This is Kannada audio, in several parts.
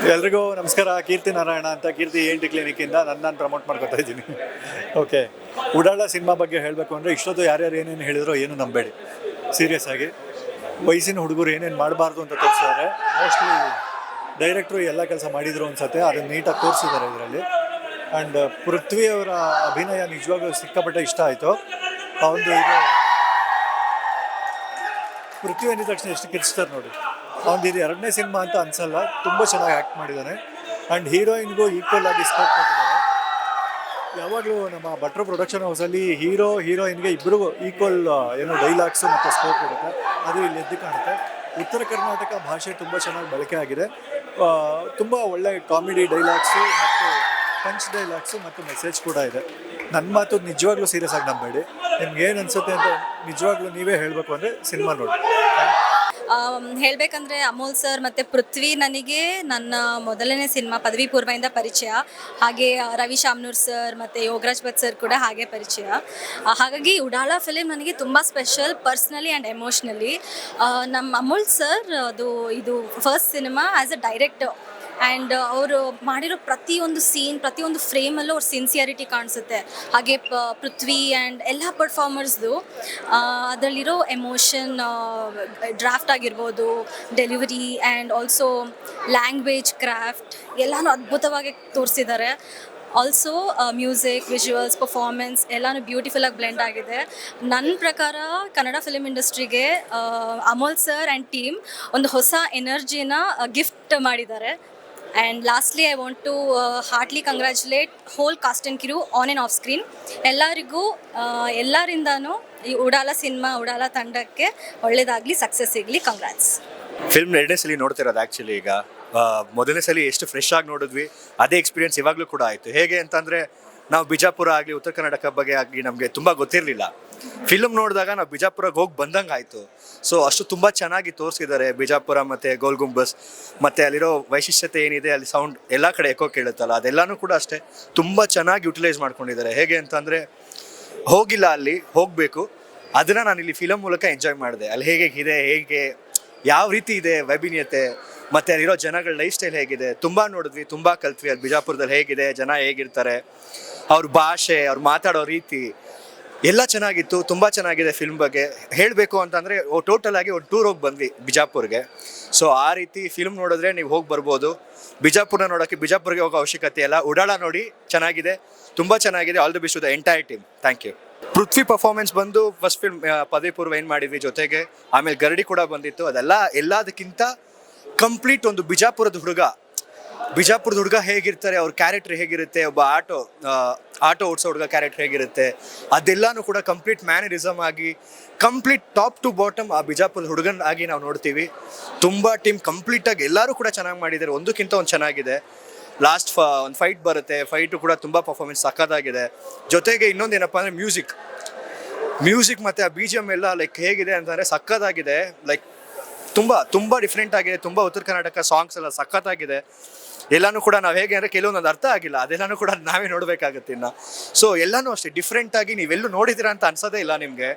ಎಲ್ರಿಗೂ ನಮಸ್ಕಾರ. ಕೀರ್ತಿ ನಾರಾಯಣ ಅಂತ, ಕೀರ್ತಿ ENT ಕ್ಲಿನಿಕ್ಕಿಂದ ನಾನು ಪ್ರಮೋಟ್ ಮಾಡ್ಕೊತಾ ಇದ್ದೀನಿ. ಓಕೆ, ಉಡಾಳ ಸಿನಿಮಾ ಬಗ್ಗೆ ಹೇಳಬೇಕು ಅಂದರೆ ಇಷ್ಟೊತ್ತು ಯಾರ್ಯಾರು ಏನೇನು ಹೇಳಿದ್ರು ಏನು ನಂಬೇಡಿ. ಸೀರಿಯಸ್ ಆಗಿ ವಯಸ್ಸಿನ ಹುಡುಗರು ಏನೇನು ಮಾಡಬಾರ್ದು ಅಂತ ತೋರಿಸಿದ್ದಾರೆ. ಮೋಸ್ಟ್ಲಿ ಡೈರೆಕ್ಟ್ರು ಎಲ್ಲ ಕೆಲಸ ಮಾಡಿದರು ಅನ್ಸುತ್ತೆ, ಅದನ್ನು ನೀಟಾಗಿ ತೋರಿಸಿದ್ದಾರೆ ಇದರಲ್ಲಿ. ಆ್ಯಂಡ್ ಪೃಥ್ವಿ ಅವರ ಅಭಿನಯ ನಿಜವಾಗ್ಲೂ ಸಿಕ್ಕಾಪಟ್ಟೆ ಇಷ್ಟ ಆಯಿತು. ಅವನು ಇದು ಪೃಥ್ವಿ ಅಂದಿದ ತಕ್ಷಣ ಎಷ್ಟು ಕಿರ್ಚ್ತಾರೆ ನೋಡಿ. ಅವನು ಇದು ಎರಡನೇ ಸಿನಿಮಾ ಅಂತ ಅನ್ಸಲ್ಲ, ತುಂಬ ಚೆನ್ನಾಗಿ ಆ್ಯಕ್ಟ್ ಮಾಡಿದ್ದಾನೆ. ಆ್ಯಂಡ್ ಹೀರೋಯಿನ್ಗೂ ಈಕ್ವಲ್ ಆಗಿ ಸ್ಕೋಪ್ ಕೊಟ್ಟಿದ್ದಾರೆ. ಯಾವಾಗಲೂ ನಮ್ಮ ಭಟ್ರು ಪ್ರೊಡಕ್ಷನ್ ಹೌಸಲ್ಲಿ ಹೀರೋಯಿನ್ಗೆ ಇಬ್ಬರಿಗೂ ಈಕ್ವಲ್ ಏನೋ ಡೈಲಾಗ್ಸು ಮತ್ತು ಸ್ಕೋಪ್ ಇರುತ್ತೆ, ಅದು ಇಲ್ಲಿ ಎದ್ದು ಕಾಣುತ್ತೆ. ಉತ್ತರ ಕರ್ನಾಟಕ ಭಾಷೆ ತುಂಬ ಚೆನ್ನಾಗಿ ಬಳಕೆ ಆಗಿದೆ. ತುಂಬ ಒಳ್ಳೆ ಕಾಮಿಡಿ ಡೈಲಾಗ್ಸು ಮತ್ತು ಪಂಚ್ ಡೈಲಾಗ್ಸು ಮತ್ತು ಮೆಸೇಜ್ ಕೂಡ ಇದೆ. ನನ್ನ ಮಾತು ನಿಜವಾಗ್ಲೂ ಸೀರಿಯಸ್ ಆಗಿ ನಂಬೇಡಿ. ನಿಮ್ಗೆ ಏನು ಅನಿಸುತ್ತೆ ಅಂತ ನಿಜವಾಗ್ಲೂ ನೀವೇ ಹೇಳಬೇಕು ಅಂದರೆ ಸಿನಿಮಾ ನೋಡಿ. ಹೇಳಬೇಕಂದ್ರೆ ಅಮೋಲ್ ಸರ್ ಮತ್ತು ಪೃಥ್ವಿ ನನಗೆ ನನ್ನ ಮೊದಲನೇ ಸಿನಿಮಾ ಪದವಿ ಪೂರ್ವದಿಂದ ಪರಿಚಯ. ಹಾಗೆ ರವಿ ಶಾಮ್ನೂರ್ ಸರ್ ಮತ್ತು ಯೋಗರಾಜ್ ಭಟ್ ಸರ್ ಕೂಡ ಹಾಗೆ ಪರಿಚಯ. ಹಾಗಾಗಿ ಉಡಾಳ ಫಿಲಿಮ್ ನನಗೆ ತುಂಬ ಸ್ಪೆಷಲ್ ಪರ್ಸ್ನಲಿ ಆ್ಯಂಡ್ ಎಮೋಷ್ನಲಿ. ನಮ್ಮ ಅಮೋಲ್ ಸರ್ ಇದು first cinema as a director. And ಅವರು ಮಾಡಿರೋ ಪ್ರತಿಯೊಂದು ಸೀನ್, ಪ್ರತಿಯೊಂದು ಫ್ರೇಮಲ್ಲೂ ಅವ್ರ ಸಿನ್ಸಿಯಾರಿಟಿ ಕಾಣಿಸುತ್ತೆ. ಹಾಗೆ ಪೃಥ್ವಿ ಆ್ಯಂಡ್ ಎಲ್ಲ ಪರ್ಫಾರ್ಮರ್ಸ್ದು ಅದರಲ್ಲಿರೋ ಎಮೋಷನ್, ಡ್ರಾಫ್ಟ್ ಆಗಿರ್ಬೋದು, delivery and also language, craft ಎಲ್ಲನೂ ಅದ್ಭುತವಾಗಿ ತೋರಿಸಿದ್ದಾರೆ. ಆಲ್ಸೋ ಮ್ಯೂಸಿಕ್, ವಿಜುವಲ್ಸ್, ಪರ್ಫಾರ್ಮೆನ್ಸ್ ಎಲ್ಲನೂ ಬ್ಯೂಟಿಫುಲ್ಲಾಗಿ ಬ್ಲೆಂಡ್ ಆಗಿದೆ. ನನ್ನ ಪ್ರಕಾರ ಕನ್ನಡ ಫಿಲಿಮ್ ಇಂಡಸ್ಟ್ರಿಗೆ ಅಮೋಲ್ ಸರ್ ಆ್ಯಂಡ್ ಟೀಮ್ ಒಂದು ಹೊಸ ಎನರ್ಜಿನ ಗಿಫ್ಟ್ ಮಾಡಿದ್ದಾರೆ. And lastly I want to heartily congratulate whole cast and crew on and off screen. ಎಲ್ಲರಿಗೂ ಎಲ್ಲರಿಂದನೂ ಈ ಉಡಾಲ ಸಿನಿಮಾ, ಉಡಾಲ ತಂಡಕ್ಕೆ ಒಳ್ಳೆಯದಾಗಲಿ, ಸಕ್ಸಸ್ ಸಿಗಲಿ. ಕಂಗ್ರ್ಯಾಟ್ಸ್. ಫಿಲ್ಮ್ ಎರಡನೇ ಸಲ ನೋಡ್ತಿರೋದು ಆ್ಯಕ್ಚುಲಿ. ಈಗ ಮೊದಲನೇ ಸಲ ಎಷ್ಟು ಫ್ರೆಶ್ ಆಗಿ ನೋಡಿದ್ವಿ, ಅದೇ ಎಕ್ಸ್ಪೀರಿಯನ್ಸ್ ಇವಾಗಲೂ ಕೂಡ ಆಯಿತು. ಹೇಗೆ ಅಂತಂದರೆ, ನಾವು ಬಿಜಾಪುರ ಆಗಲಿ ಉತ್ತರ ಕರ್ನಾಟಕ ಬಗ್ಗೆ ಆಗಲಿ ನಮಗೆ ತುಂಬ ಗೊತ್ತಿರಲಿಲ್ಲ. ಫಿಲ್ಮ್ ನೋಡಿದಾಗ ನಾವು ಬಿಜಾಪುರಕ್ಕೆ ಹೋಗಿ ಬಂದಂಗೆ ಆಯಿತು. ಸೊ ಅಷ್ಟು ತುಂಬ ಚೆನ್ನಾಗಿ ತೋರಿಸಿದ್ದಾರೆ ಬಿಜಾಪುರ ಮತ್ತು ಗೋಲ್ ಗುಂಬಸ್, ಮತ್ತು ಅಲ್ಲಿರೋ ವೈಶಿಷ್ಟ್ಯತೆ ಏನಿದೆ, ಅಲ್ಲಿ ಸೌಂಡ್ ಎಲ್ಲ ಕಡೆ ಎಕೋ ಕೇಳುತ್ತಲ್ಲ, ಅದೆಲ್ಲನೂ ಕೂಡ ಅಷ್ಟೇ ತುಂಬ ಚೆನ್ನಾಗಿ ಯುಟಿಲೈಸ್ ಮಾಡ್ಕೊಂಡಿದ್ದಾರೆ. ಹೇಗೆ ಅಂತಂದರೆ, ಹೋಗಿಲ್ಲ ಅಲ್ಲಿ, ಹೋಗಬೇಕು, ಅದನ್ನು ನಾನು ಇಲ್ಲಿ ಫಿಲಮ್ ಮೂಲಕ ಎಂಜಾಯ್ ಮಾಡಿದೆ. ಅಲ್ಲಿ ಹೇಗೆ ಯಾವ ರೀತಿ ಇದೆ ವೈಭಿನ್ಯತೆ, ಮತ್ತು ಅಲ್ಲಿರೋ ಜನಗಳ ಲೈಫ್ ಸ್ಟೈಲ್ ಹೇಗಿದೆ ತುಂಬ ನೋಡಿದ್ವಿ, ತುಂಬ ಕಲ್ತ್ವಿ. ಅಲ್ಲಿ ಬಿಜಾಪುರದಲ್ಲಿ ಹೇಗಿದೆ, ಜನ ಹೇಗಿರ್ತಾರೆ, ಅವ್ರ ಭಾಷೆ, ಅವ್ರು ಮಾತಾಡೋ ರೀತಿ ಎಲ್ಲ ಚೆನ್ನಾಗಿತ್ತು. ತುಂಬ ಚೆನ್ನಾಗಿದೆ. ಫಿಲ್ಮ್ ಬಗ್ಗೆ ಹೇಳಬೇಕು ಅಂತಂದರೆ ಟೋಟಲ್ ಆಗಿ ಒಂದು ಟೂರ್ ಹೋಗಿ ಬಂದ್ವಿ ಬಿಜಾಪುರ್ಗೆ. ಸೊ ಆ ರೀತಿ ಫಿಲ್ಮ್ ನೋಡಿದ್ರೆ ನೀವು ಹೋಗಿ ಬರ್ಬೋದು. ಬಿಜಾಪುರನ ನೋಡೋಕ್ಕೆ ಬಿಜಾಪುರ್ಗೆ ಹೋಗೋ ಅವಶ್ಯಕತೆ ಇಲ್ಲ. ಉಡಾಳ ನೋಡಿ, ಚೆನ್ನಾಗಿದೆ, ತುಂಬ ಚೆನ್ನಾಗಿದೆ. All the best to the entire team. Thank you. Prithvi performance ಬಂದು ಫಸ್ಟ್ ಫಿಲ್ಮ್ ಪದವಿ ಪೂರ್ವ ಏನು ಮಾಡಿದ್ವಿ ಜೊತೆಗೆ, ಆಮೇಲೆ ಗರಡಿ ಕೂಡ ಬಂದಿತ್ತು. ಅದೆಲ್ಲ ಎಲ್ಲದಕ್ಕಿಂತ ಕಂಪ್ಲೀಟ್ ಒಂದು ಬಿಜಾಪುರದ ಹುಡುಗ ಹೇಗಿರ್ತಾರೆ, ಅವ್ರ ಕ್ಯಾರೆಕ್ಟರ್ ಹೇಗಿರುತ್ತೆ, ಒಬ್ಬ ಆಟೋ ಓಡಿಸೋ ಹುಡುಗ ಕ್ಯಾರೆಕ್ಟರ್ ಹೇಗಿರುತ್ತೆ, ಅದೆಲ್ಲನೂ ಕೂಡ ಕಂಪ್ಲೀಟ್ ಮ್ಯಾನರಿಸಮ್ ಆಗಿ ಕಂಪ್ಲೀಟ್ ಟಾಪ್ ಟು ಬಾಟಮ್ ಆ ಬಿಜಾಪುರದ ಹುಡುಗನ ಆಗಿ ನಾವು ನೋಡ್ತೀವಿ. ತುಂಬ ಟೀಮ್ ಕಂಪ್ಲೀಟಾಗಿ ಎಲ್ಲರೂ ಕೂಡ ಚೆನ್ನಾಗಿ ಮಾಡಿದ್ದಾರೆ, ಒಂದಕ್ಕಿಂತ ಒಂದು ಚೆನ್ನಾಗಿದೆ. ಲಾಸ್ಟ್ ಒಂದು ಫೈಟ್ ಬರುತ್ತೆ, ಫೈಟು ಕೂಡ ತುಂಬ ಪರ್ಫಾರ್ಮೆನ್ಸ್ ಸಕ್ಕತ್ತಾಗಿದೆ. ಜೊತೆಗೆ ಇನ್ನೊಂದು ಏನಪ್ಪ ಅಂದರೆ ಮ್ಯೂಸಿಕ್ ಮತ್ತು ಆ BGM ಎಲ್ಲ ಲೈಕ್ ಹೇಗಿದೆ ಅಂತಂದರೆ ಸಕ್ಕತ್ತಾಗಿದೆ. ಲೈಕ್ ತುಂಬ ಡಿಫ್ರೆಂಟ್ ಆಗಿದೆ. ತುಂಬ ಉತ್ತರ ಕರ್ನಾಟಕ ಸಾಂಗ್ಸ್ ಎಲ್ಲ ಸಖತ್ತಾಗಿದೆ. ಎಲ್ಲನೂ ಕೂಡ ನಾವು ಹೇಗೆ ಅಂದರೆ ಕೆಲವೊಂದು ಅರ್ಥ ಆಗಿಲ್ಲ, ಅದೆಲ್ಲನೂ ಕೂಡ ನಾವೇ ನೋಡಬೇಕಾಗುತ್ತೆ ಇನ್ನು. ಸೊ ಎಲ್ಲನೂ ಅಷ್ಟೇ ಡಿಫ್ರೆಂಟಾಗಿ ನೀವೆಲ್ಲೂ ನೋಡಿದ್ದೀರಾ ಅಂತ ಅನ್ಸೋದೇ ಇಲ್ಲ ನಿಮಗೆ.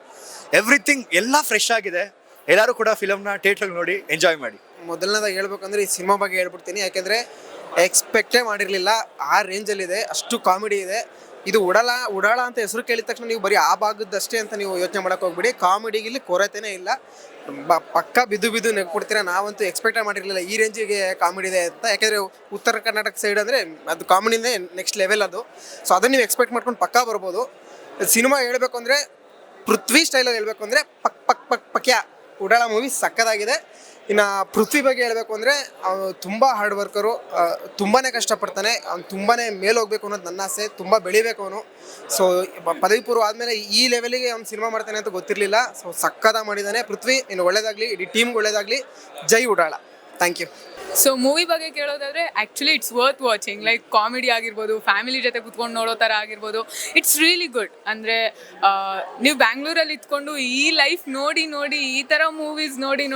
ಎವ್ರಿಥಿಂಗ್ ಎಲ್ಲ ಫ್ರೆಶ್ ಆಗಿದೆ. ಎಲ್ಲರೂ ಕೂಡ ಫಿಲಮ್ನ ಥಿಯೇಟ್ರಲ್ಲಿ ನೋಡಿ ಎಂಜಾಯ್ ಮಾಡಿ. ಮೊದಲನೇದಾಗಿ ಹೇಳ್ಬೇಕಂದ್ರೆ ಈ ಸಿನಿಮಾ ಬಗ್ಗೆ ಹೇಳ್ಬಿಡ್ತೀನಿ, ಯಾಕೆಂದರೆ ಎಕ್ಸ್ಪೆಕ್ಟೇ ಮಾಡಿರಲಿಲ್ಲ. ಆ ರೇಂಜಲ್ಲಿದೆ, ಅಷ್ಟು ಕಾಮಿಡಿ ಇದೆ. ಇದು ಉಡಾಳ ಅಂತ ಹೆಸರು ಕೇಳಿದ ತಕ್ಷಣ ನೀವು ಬರೀ ಆ ಭಾಗದಷ್ಟೇ ಅಂತ ನೀವು ಯೋಚನೆ ಮಾಡೋಕೆ ಹೋಗ್ಬಿಡಿ. ಕಾಮಿಡಿಗೆ ಇಲ್ಲಿ ಕೊರತೆನೇ ಇಲ್ಲ. ಪಕ್ಕ ಬಿದ್ದು ನೆಗ್ಬಿಡ್ತೀರಾ. ನಾವಂತೂ ಎಕ್ಸ್ಪೆಕ್ಟೇ ಮಾಡಿರಲಿಲ್ಲ ಈ ರೇಂಜಿಗೆ ಕಾಮಿಡಿ ಇದೆ ಅಂತ. ಯಾಕೆಂದರೆ ಉತ್ತರ ಕರ್ನಾಟಕ ಸೈಡ್ ಅಂದರೆ ಅದು ಕಾಮಿಡಿನೇ ನೆಕ್ಸ್ಟ್ ಲೆವೆಲ್ ಅದು. ಸೊ ಅದನ್ನು ನೀವು ಎಕ್ಸ್ಪೆಕ್ಟ್ ಮಾಡ್ಕೊಂಡು ಪಕ್ಕ ಬರ್ಬೋದು. ಸಿನಿಮಾ ಹೇಳ್ಬೇಕು ಅಂದರೆ ಪೃಥ್ವಿ ಸ್ಟೈಲಲ್ಲಿ ಹೇಳ್ಬೇಕು ಅಂದರೆ ಪಕ್ಯ ಉಡಾಳ ಮೂವಿ ಸಕ್ಕತ್ತಾಗಿದೆ. ಇನ್ನು ಪೃಥ್ವಿ ಬಗ್ಗೆ ಹೇಳಬೇಕು ಅಂದರೆ ಅವನು ತುಂಬ ಹಾರ್ಡ್ ವರ್ಕರು, ತುಂಬಾ ಕಷ್ಟಪಡ್ತಾನೆ. ಅವ್ನು ತುಂಬಾ ಮೇಲೆ ಹೋಗ್ಬೇಕು ಅನ್ನೋದು ನನ್ನ ಆಸೆ. ತುಂಬ ಬೆಳಿಬೇಕು ಅವನು. ಸೊ ಪದವಿ ಪೂರ್ವ ಆದಮೇಲೆ ಈ ಲೆವೆಲಿಗೆ ಅವ್ನು ಸಿನಿಮಾ ಮಾಡ್ತಾನೆ ಅಂತ ಗೊತ್ತಿರಲಿಲ್ಲ. ಸೊ ಸಕ್ಕತ್ತಾಗಿ ಮಾಡಿದ್ದಾನೆ ಪೃಥ್ವಿ. ಇನ್ನು ಒಳ್ಳೇದಾಗಲಿ, ಇಡೀ ಟೀಮ್ಗೆ ಒಳ್ಳೇದಾಗಲಿ. ಜೈ Udaala. Thank you. So movie ಬಗ್ಗೆ ಕೇಳೋದಾದರೆ actually it's worth watching. Like comedy ಆಗಿರ್ಬೋದು, ಫ್ಯಾಮಿಲಿ ಜೊತೆ ಕುತ್ಕೊಂಡು ನೋಡೋ ಥರ ಆಗಿರ್ಬೋದು, ಇಟ್ಸ್ ರಿಯಲಿ ಗುಡ್. ಅಂದರೆ ನೀವು ಬ್ಯಾಂಗ್ಳೂರಲ್ಲಿ ಇದ್ಕೊಂಡು ಈ ಲೈಫ್ ನೋಡಿ ಈ ಥರ ಮೂವೀಸ್ ನೋಡಿ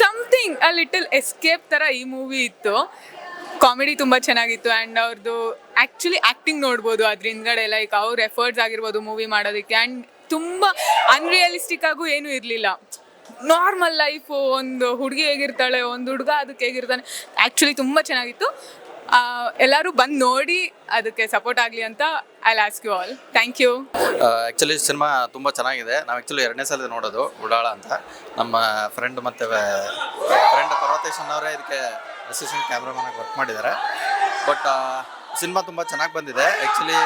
ಸಮಥಿಂಗ್ ಅ ಲಿಟಲ್ ಎಸ್ಕೇಪ್ ಥರ ಈ ಮೂವಿ ಇತ್ತು. ಕಾಮಿಡಿ ತುಂಬ ಚೆನ್ನಾಗಿತ್ತು. ಆ್ಯಂಡ್ ಅವ್ರದ್ದು ಆ್ಯಕ್ಚುಲಿ ಆ್ಯಕ್ಟಿಂಗ್ ನೋಡ್ಬೋದು ಅದ್ರ ಹಿಂದ್ಗಡೆ, ಲೈಕ್ ಅವ್ರ ಎಫರ್ಟ್ಸ್ ಆಗಿರ್ಬೋದು ಮೂವಿ ಮಾಡೋದಕ್ಕೆ. ಆ್ಯಂಡ್ ತುಂಬ ಅನ್ರಿಯಲಿಸ್ಟಿಕ್ ಆಗೂ ಏನೂ ಇರಲಿಲ್ಲ. ನಾರ್ಮಲ್ ಲೈಫು, ಒಂದು ಹುಡುಗಿ ಹೇಗಿರ್ತಾಳೆ, ಒಂದು ಹುಡುಗ ಅದಕ್ಕೆ ಹೇಗಿರ್ತಾನೆ, ಆ್ಯಕ್ಚುಲಿ ತುಂಬ ಚೆನ್ನಾಗಿತ್ತು. ಎಲ್ಲರೂ ಬಂದು ನೋಡಿ ಅದಕ್ಕೆ ಸಪೋರ್ಟ್ ಆಗಲಿ ಅಂತ I ask you all. Thank you. Actually cinema ತುಂಬ ಚೆನ್ನಾಗಿದೆ. ನಾವು ಆ್ಯಕ್ಚುಲಿ 2ನೇ ಸಲ ನೋಡೋದು ಉಡಾಳ ಅಂತ. ನಮ್ಮ ಫ್ರೆಂಡ್ ಪರ್ವತೇಶನ್ ಅವರೇ ಇದಕ್ಕೆ ಅಸಿಸ್ಟೆಂಟ್ ಕ್ಯಾಮ್ರಾಮನ್ ಆಗಿ ವರ್ಕ್ ಮಾಡಿದ್ದಾರೆ. ಬಟ್ ಸಿನಿಮಾ ತುಂಬ ಚೆನ್ನಾಗಿ ಬಂದಿದೆ. ಆ್ಯಕ್ಚುಲಿ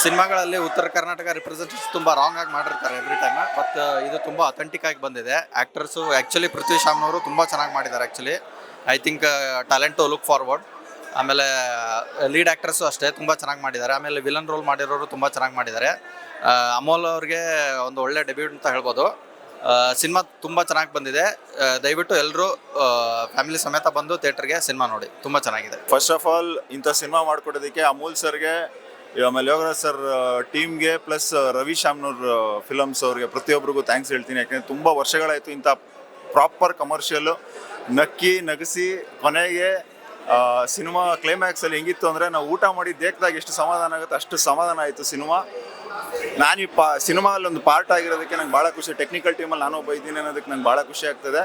ಸಿನಿಮಾಗಳಲ್ಲಿ ಉತ್ತರ ಕರ್ನಾಟಕ ರಿಪ್ರೆಸೆಂಟೇಷನ್ ತುಂಬ ರಾಂಗ್ ಆಗಿ ಮಾಡಿರ್ತಾರೆ ಎವ್ರಿ ಟೈಮ್. ಬಟ್ ಇದು ತುಂಬ ಅಥೆಂಟಿಕ್ ಆಗಿ ಬಂದಿದೆ. ಆ್ಯಕ್ಟರ್ಸು ಆ್ಯಕ್ಚುಲಿ ಪೃಥ್ವಿ ಶಾಮ್ನವರು ತುಂಬ ಚೆನ್ನಾಗಿ ಮಾಡಿದ್ದಾರೆ. Actually I think talent to look forward. ಆಮೇಲೆ ಲೀಡ್ ಆ್ಯಕ್ಟರ್ಸು ಅಷ್ಟೇ ತುಂಬ ಚೆನ್ನಾಗಿ ಮಾಡಿದ್ದಾರೆ. ಆಮೇಲೆ ವಿಲನ್ ರೋಲ್ ಮಾಡಿರೋರು ತುಂಬ ಚೆನ್ನಾಗಿ ಮಾಡಿದ್ದಾರೆ. ಅಮೋಲ್ ಅವ್ರಿಗೆ ಒಂದು ಒಳ್ಳೆ ಡೆಬ್ಯೂಟ್ ಅಂತ ಹೇಳ್ಬೋದು. ಸಿನಿಮಾ ತುಂಬ ಚೆನ್ನಾಗಿ ಬಂದಿದೆ. ದಯವಿಟ್ಟು ಎಲ್ಲರೂ ಫ್ಯಾಮಿಲಿ ಸಮೇತ ಬಂದು ಥಿಯೇಟ್ರಿಗೆ ಸಿನಿಮಾ ನೋಡಿ, ತುಂಬ ಚೆನ್ನಾಗಿದೆ. ಫಸ್ಟ್ ಆಫ್ ಆಲ್ ಇಂಥ ಸಿನಿಮಾ ಮಾಡಿಕೊಡೋದಕ್ಕೆ ಅಮೂಲ್ ಸರ್ಗೆ, ಆಮೇಲೆ ಯೋಗರಾಜ್ ಸರ್ ಟೀಮ್ಗೆ, ಪ್ಲಸ್ ರವಿ ಶಾಮ್ನೂರ್ ಫಿಲಮ್ಸ್ ಅವ್ರಿಗೆ ಪ್ರತಿಯೊಬ್ಬರಿಗೂ ಥ್ಯಾಂಕ್ಸ್ ಹೇಳ್ತೀನಿ. ಯಾಕೆಂದರೆ ತುಂಬ ವರ್ಷಗಳಾಯಿತು ಇಂಥ ಪ್ರಾಪರ್ ಕಮರ್ಷಿಯಲ್ಲು ನಕ್ಕಿ ನಗಿಸಿ ಕೊನೆಗೆ ಸಿನಿಮಾ ಕ್ಲೈಮ್ಯಾಕ್ಸಲ್ಲಿ ಹೆಂಗಿತ್ತು ಅಂದರೆ ನಾವು ಊಟ ಮಾಡಿ ದೇಖದಾಗ ಎಷ್ಟು ಸಮಾಧಾನ ಆಗುತ್ತೆ ಅಷ್ಟು ಸಮಾಧಾನ ಆಯಿತು ಸಿನಿಮಾ. ನಾನು ಈ ಸಿನಿಮಾದಲ್ಲಿ ಒಂದು ಪಾರ್ಟ್ ಆಗಿರೋದಕ್ಕೆ ನಂಗೆ ಭಾಳ ಖುಷಿ. ಟೆಕ್ನಿಕಲ್ ಟೀಮಲ್ಲಿ ನಾನು ಒಬ್ಬ ಇದ್ದೀನಿ ಅನ್ನೋದಕ್ಕೆ ನಂಗೆ ಭಾಳ ಖುಷಿ ಆಗ್ತದೆ.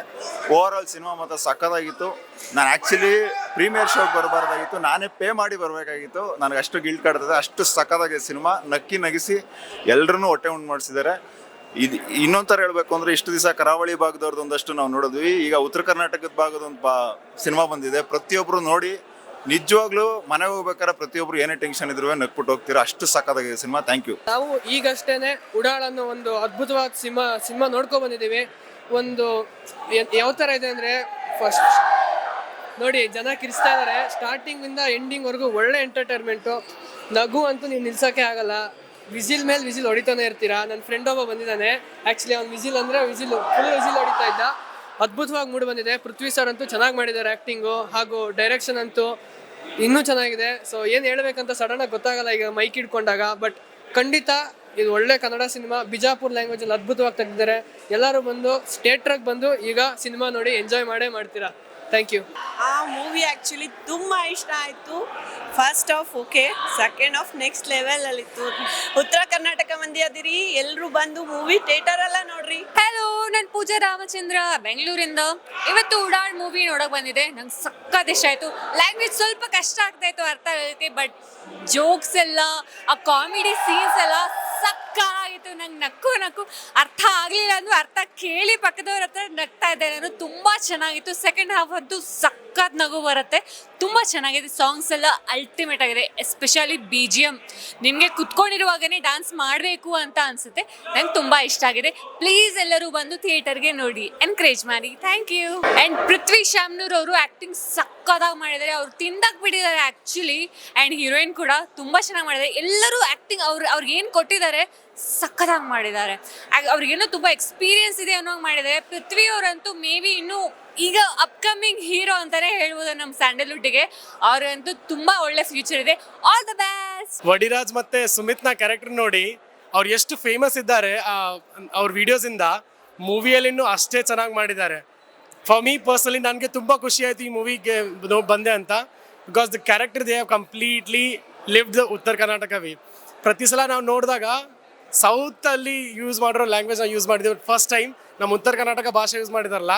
ಓವರ್ ಆಲ್ ಸಿನಿಮಾ ಮಾತ್ರ ಸಕ್ಕತ್ತಾಗಿತ್ತು. ನಾನು ಆ್ಯಕ್ಚುಲಿ ಪ್ರೀಮಿಯರ್ ಶೋಗೆ ಬರಬಾರ್ದಾಗಿತ್ತು, ನಾನೇ ಪೇ ಮಾಡಿ ಬರಬೇಕಾಗಿತ್ತು. ನನಗೆ ಅಷ್ಟು ಗಿಲ್ಟ್ ಕಾಡ್ತದೆ. ಅಷ್ಟು ಸಕ್ಕತ್ತಾಗಿದೆ ಸಿನಿಮಾ. ನಕ್ಕಿ ನಗಿಸಿ ಎಲ್ಲರೂ ಹೊಟ್ಟೆ ಉಂಡು ಮಾಡಿಸಿದ್ದಾರೆ. ಇದು ಇನ್ನೊಂದು ಥರ ಹೇಳಬೇಕು ಅಂದರೆ, ಇಷ್ಟು ದಿವಸ ಕರಾವಳಿ ಭಾಗದವ್ರದ್ದು ಒಂದಷ್ಟು ನಾವು ನೋಡಿದ್ವಿ. ಈಗ ಉತ್ತರ ಕರ್ನಾಟಕದ ಭಾಗದೊಂದು ಸಿನಿಮಾ ಬಂದಿದೆ. ಪ್ರತಿಯೊಬ್ಬರು ನೋಡಿ ನಿಜವಾಗ್ಲೂ ಮನೆಗೆ ಹೋಗ್ಬೇಕಾದ್ರೆ ಪ್ರತಿಯೊಬ್ರು ಏನೇ ಟೆನ್ಷನ್ ಇದ್ರು ನಕ್ಬಿಟ್ಟು ಹೋಗ್ತೀರಾ. ಅಷ್ಟು ಸಕ್ಕತ್ತಾಗಿದೆ ಸಿನಿಮಾ. Thank you. ನಾವು ಈಗಷ್ಟೇನೆ ಉಡಾಳ ಅನ್ನೋ ಒಂದು ಅದ್ಭುತವಾದ ಸಿನಿಮಾ ನೋಡ್ಕೊಂಡು ಬಂದಿದ್ದೀವಿ. ಒಂದು ಯಾವ ಥರ ಇದೆ ಅಂದರೆ, ಫಸ್ಟ್ ನೋಡಿ ಜನ ಕಿರಿಸ್ತಾ ಇದ್ದಾರೆ. ಸ್ಟಾರ್ಟಿಂಗಿಂದ ಎಂಡಿಂಗ್ವರೆಗೂ ಒಳ್ಳೆ ಎಂಟರ್ಟೈನ್ಮೆಂಟು. ನಗು ಅಂತೂ ನೀವು ನಿಲ್ಸೋಕ್ಕೆ ಆಗಲ್ಲ. ವಿಸಿಲ್ ಮೇಲೆ ವಿಸಿಲ್ ಹೊಡಿತಾನೆ ಇರ್ತೀರಾ. ನನ್ನ ಫ್ರೆಂಡ್ ಒಬ್ಬ ಬಂದಿದ್ದಾನೆ. ಆ್ಯಕ್ಚುಲಿ ಅವ್ನು ವಿಸಿಲ್ ಅಂದರೆ ಫುಲ್ ವಿಸಿಲ್ ಹೊಡಿತಾ ಇದ್ದ. ಅದ್ಭುತವಾಗಿ ಮೂಡಿ ಬಂದಿದೆ. ಪೃಥ್ವಿ ಸರ್ ಅಂತೂ ಚೆನ್ನಾಗಿ ಮಾಡಿದ್ದಾರೆ ಆ್ಯಕ್ಟಿಂಗು, ಹಾಗೂ ಡೈರೆಕ್ಷನ್ ಅಂತೂ ಇನ್ನೂ ಚೆನ್ನಾಗಿದೆ. ಸೊ ಏನು ಹೇಳ್ಬೇಕಂತ ಸಡನ್ನಾಗಿ ಗೊತ್ತಾಗಲ್ಲ ಈಗ ಮೈಕ್ ಇಟ್ಕೊಂಡಾಗ. ಬಟ್ ಖಂಡಿತ ಇದು ಒಳ್ಳೆ ಕನ್ನಡ ಸಿನಿಮಾ. ಬಿಜಾಪುರ್ ಲ್ಯಾಂಗ್ವೇಜಲ್ಲಿ ಅದ್ಭುತವಾಗಿ ತೆಗೆದಿದ್ದಾರೆ. ಎಲ್ಲರೂ ಬಂದು ಥಿಯೇಟ್ರಿಗೆ ಬಂದು ಈಗ ಸಿನಿಮಾ ನೋಡಿ ಎಂಜಾಯ್ ಮಾಡ್ತೀರಾ. Thank you. ಆ ಮೂವಿ ಆ್ಯಕ್ಚುಲಿ ತುಂಬ ಇಷ್ಟ ಆಯಿತು. First half okay, second half next ಲೆವೆಲಲ್ಲಿತ್ತು. ಉತ್ತರ ಕರ್ನಾಟಕ ಮಂದಿ ಅದಿರಿ, ಎಲ್ಲರೂ ಬಂದು ಮೂವಿ ಥಿಯೇಟರೆಲ್ಲ ನೋಡ್ರಿ. ಹಲೋ, ನಾನು ಪೂಜಾ ರಾಮಚಂದ್ರ ಬೆಂಗಳೂರಿಂದ. ಇವತ್ತು ಉಡಾಳ್ ಮೂವಿ ನೋಡೋಕೆ ಬಂದಿದೆ. ನಂಗೆ ಸಕ್ಕತ್ ಇಷ್ಟ ಆಯಿತು. ಲ್ಯಾಂಗ್ವೇಜ್ ಸ್ವಲ್ಪ ಕಷ್ಟ ಆಗ್ತಾ ಇತ್ತು ಅರ್ಥ ಆಗೋಕ್ಕೆ, ಬಟ್ ಜೋಕ್ಸ್ ಎಲ್ಲ, ಆ ಕಾಮಿಡಿ ಸೀನ್ಸ್ ಎಲ್ಲ ಸಕ್ಕತ್ತಾಗಿತ್ತು. ನಂಗೆ ನಕ್ಕು ಅರ್ಥ ಆಗಲಿಲ್ಲ ಅಂದ್ರೂ ಅರ್ಥ ಕೇಳಿ ಪಕ್ಕದವ್ರ ಹತ್ರ ನಗ್ತಾ ಇದ್ದೆ ನಾನು. ತುಂಬ ಚೆನ್ನಾಗಿತ್ತು. ಸೆಕೆಂಡ್ ಹಾಫ್ ಅಂತೂ ಸಕ್ಕತ್ ನಗು ಬರುತ್ತೆ. ತುಂಬ ಚೆನ್ನಾಗಿದೆ. ಸಾಂಗ್ಸ್ ಎಲ್ಲ ಅಲ್ಟಿಮೇಟ್ ಆಗಿದೆ. ಎಸ್ಪೆಷಲಿ BGM ನಿಮಗೆ ಕುತ್ಕೊಂಡಿರುವಾಗನೇ ಡ್ಯಾನ್ಸ್ ಮಾಡಬೇಕು ಅಂತ ಅನಿಸುತ್ತೆ. ನಂಗೆ ತುಂಬ ಇಷ್ಟ ಆಗಿದೆ. ಪ್ಲೀಸ್ ಎಲ್ಲರೂ ಬಂದು ಥಿಯೇಟರ್ಗೆ ನೋಡಿ, ಎನ್ಕರೇಜ್ ಮಾಡಿ. Thank you. And Prithvi Shamanur ಅವರು ಆ್ಯಕ್ಟಿಂಗ್ ಸಕ್ಕತ್ತಾಗಿ ಮಾಡಿದ್ದಾರೆ. ಅವ್ರು ತಿಂದಾಕ್ ಬಿಟ್ಟಿದ್ದಾರೆ ಆ್ಯಕ್ಚುಲಿ. ಆ್ಯಂಡ್ ಹೀರೋಯಿನ್ ಕೂಡ ತುಂಬ ಚೆನ್ನಾಗಿ ಮಾಡಿದ್ದಾರೆ. ಎಲ್ಲರೂ ಆ್ಯಕ್ಟಿಂಗ್ ಅವ್ರಿಗೆ ಏನು ಕೊಟ್ಟಿದ್ದಾರೆ ಸಕ್ಕತ್ತಾಗಿ ಮಾಡಿದ್ದಾರೆ. ಅವ್ರಿಗೇನೋ ತುಂಬ ಎಕ್ಸ್ಪೀರಿಯನ್ಸ್ ಇದೆ ಅನ್ನೋ ಮಾಡಿದ್ದಾರೆ. ಪೃಥ್ವಿ ಅವರಂತೂ ಮೇ ಬಿ ಇನ್ನೂ ಈಗ ಅಪ್ಕಮಿಂಗ್ ಹೀರೋ ಅಂತಾನೆ ಹೇಳ್ಬೋದು ನಮ್ಮ ಸ್ಯಾಂಡಲ್ವುಡ್ಗೆ. ಅವ್ರಂತೂ ತುಂಬಾ ಒಳ್ಳೆ ಫ್ಯೂಚರ್ ಇದೆ. All the best. ವಡಿರಾಜ್ ಮತ್ತೆ ಸುಮಿತ್ನ ಕ್ಯಾರೆಕ್ಟರ್ ನೋಡಿ ಅವ್ರು ಎಷ್ಟು ಫೇಮಸ್ ಇದ್ದಾರೆ ಅವ್ರ ವಿಡಿಯೋಸಿಂದ. ಮೂವಿಯಲ್ಲಿನೂ ಅಷ್ಟೇ ಚೆನ್ನಾಗಿ ಮಾಡಿದ್ದಾರೆ. ಫಾರ್ ಮೀ ಪರ್ಸನಲಿ ನನಗೆ ತುಂಬ ಖುಷಿ ಆಯಿತು ಈ ಮೂವಿಗೆ ಬಂದೆ ಅಂತ. Because the character they have completely lived the ಉತ್ತರ ಕರ್ನಾಟಕ ವೇ. ಪ್ರತಿ ಸಲ ನಾವು ನೋಡಿದಾಗ ಸೌತಲ್ಲಿ ಯೂಸ್ ಮಾಡಿರೋ ಲ್ಯಾಂಗ್ವೇಜ್ನ ಯೂಸ್ ಮಾಡಿದ್ದೀವಿ. ಫಸ್ಟ್ ಟೈಮ್ ನಮ್ಮ ಉತ್ತರ ಕರ್ನಾಟಕ ಭಾಷೆ ಯೂಸ್ ಮಾಡಿದಾರಲ್ಲ,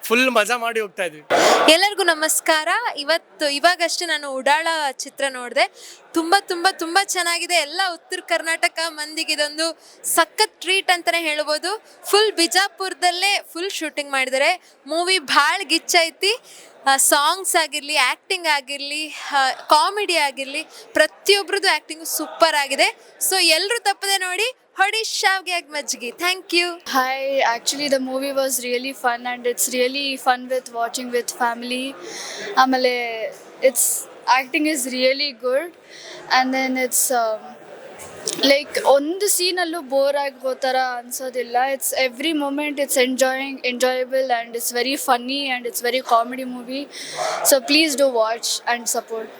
ಫುಲ್ ಮಜಾ ಮಾಡಿ ಹೋಗ್ತಾ ಇದ್ವಿ. ಎಲ್ಲರಿಗೂ ನಮಸ್ಕಾರ. ಇವಾಗಷ್ಟೇ ನಾನು ಉಡಾಳ ಚಿತ್ರ ನೋಡಿದೆ. ತುಂಬ ಚೆನ್ನಾಗಿದೆ. ಎಲ್ಲ ಉತ್ತರ ಕರ್ನಾಟಕ ಮಂದಿಗೆ ಇದೊಂದು ಸಖತ್ ಟ್ರೀಟ್ ಅಂತಲೇ ಹೇಳ್ಬೋದು. ಫುಲ್ ಬಿಜಾಪುರದಲ್ಲೇ ಫುಲ್ ಶೂಟಿಂಗ್ ಮಾಡಿದ್ದಾರೆ. ಮೂವಿ ಭಾಳ ಗಿಚ್ಚೈತಿ. ಸಾಂಗ್ಸ್ ಆಗಿರಲಿ, ಆ್ಯಕ್ಟಿಂಗ್ ಆಗಿರಲಿ, ಕಾಮಿಡಿ ಆಗಿರಲಿ, ಪ್ರತಿಯೊಬ್ಬರದ್ದು ಆ್ಯಕ್ಟಿಂಗು ಸೂಪರ್ ಆಗಿದೆ. ಸೊ ಎಲ್ಲರೂ ತಪ್ಪದೆ ನೋಡಿ. ಹೊಡಿ ಶಾವ್ಗೆ ಮಜ್ಜಿಗೆ. Thank you. Hi, actually the movie was really fun and it's really fun with watching with family. Amale its acting is really good and then it's like ಒಂದು ಸೀನಲ್ಲೂ ಬೋರ್ ಆಗೋ ಥರ ಅನ್ಸೋದಿಲ್ಲ. It's every moment it's enjoyable and it's very funny and it's very comedy movie. So please do watch and support.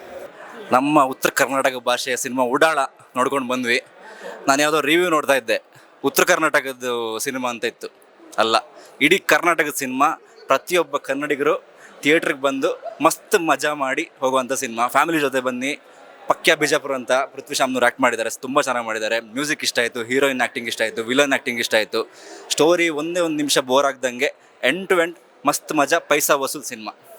ನಮ್ಮ ಉತ್ತರ ಕರ್ನಾಟಕ ಭಾಷೆಯ ಸಿನಿಮಾ ಉಡಾಳ ನೋಡ್ಕೊಂಡು ಬಂದ್ವಿ. ನಾನು ಯಾವುದೋ ರಿವ್ಯೂ ನೋಡ್ತಾ ಇದ್ದೆ, ಉತ್ತರ ಕರ್ನಾಟಕದ ಸಿನಿಮಾ ಅಂತ ಇತ್ತು. ಅಲ್ಲ, ಇಡೀ ಕರ್ನಾಟಕದ ಸಿನಿಮಾ. ಪ್ರತಿಯೊಬ್ಬ ಕನ್ನಡಿಗರು ಥಿಯೇಟ್ರಿಗೆ ಬಂದು ಮಸ್ತ್ ಮಜಾ ಮಾಡಿ ಹೋಗುವಂಥ ಸಿನಿಮಾ. ಫ್ಯಾಮಿಲಿ ಜೊತೆ ಬನ್ನಿ, ಪಕ್ಯ ಬಿಜಾಪುರ ಅಂತ ಪೃಥ್ವಿ ಶಾಮ್ನೂರ್ ಆ್ಯಕ್ಟ್ ಮಾಡಿದ್ದಾರೆ, ತುಂಬ ಚೆನ್ನಾಗಿ ಮಾಡಿದ್ದಾರೆ. ಮ್ಯೂಸಿಕ್ ಇಷ್ಟ ಆಯಿತು, ಹೀರೋಯಿನ್ ಆ್ಯಕ್ಟಿಂಗ್ ಇಷ್ಟ ಆಯಿತು, ವಿಲನ್ ಆ್ಯಕ್ಟಿಂಗ್ ಇಷ್ಟ ಆಯಿತು. ಸ್ಟೋರಿ ಒಂದೇ ಒಂದು ನಿಮಿಷ ಬೋರ್ ಆಗ್ದಂಗೆ ಎಂಡ್ ಟು ಎಂಡ್ ಮಸ್ತ್ ಮಜಾ, ಪೈಸಾ ವಸೂಲ್ ಸಿನಿಮಾ.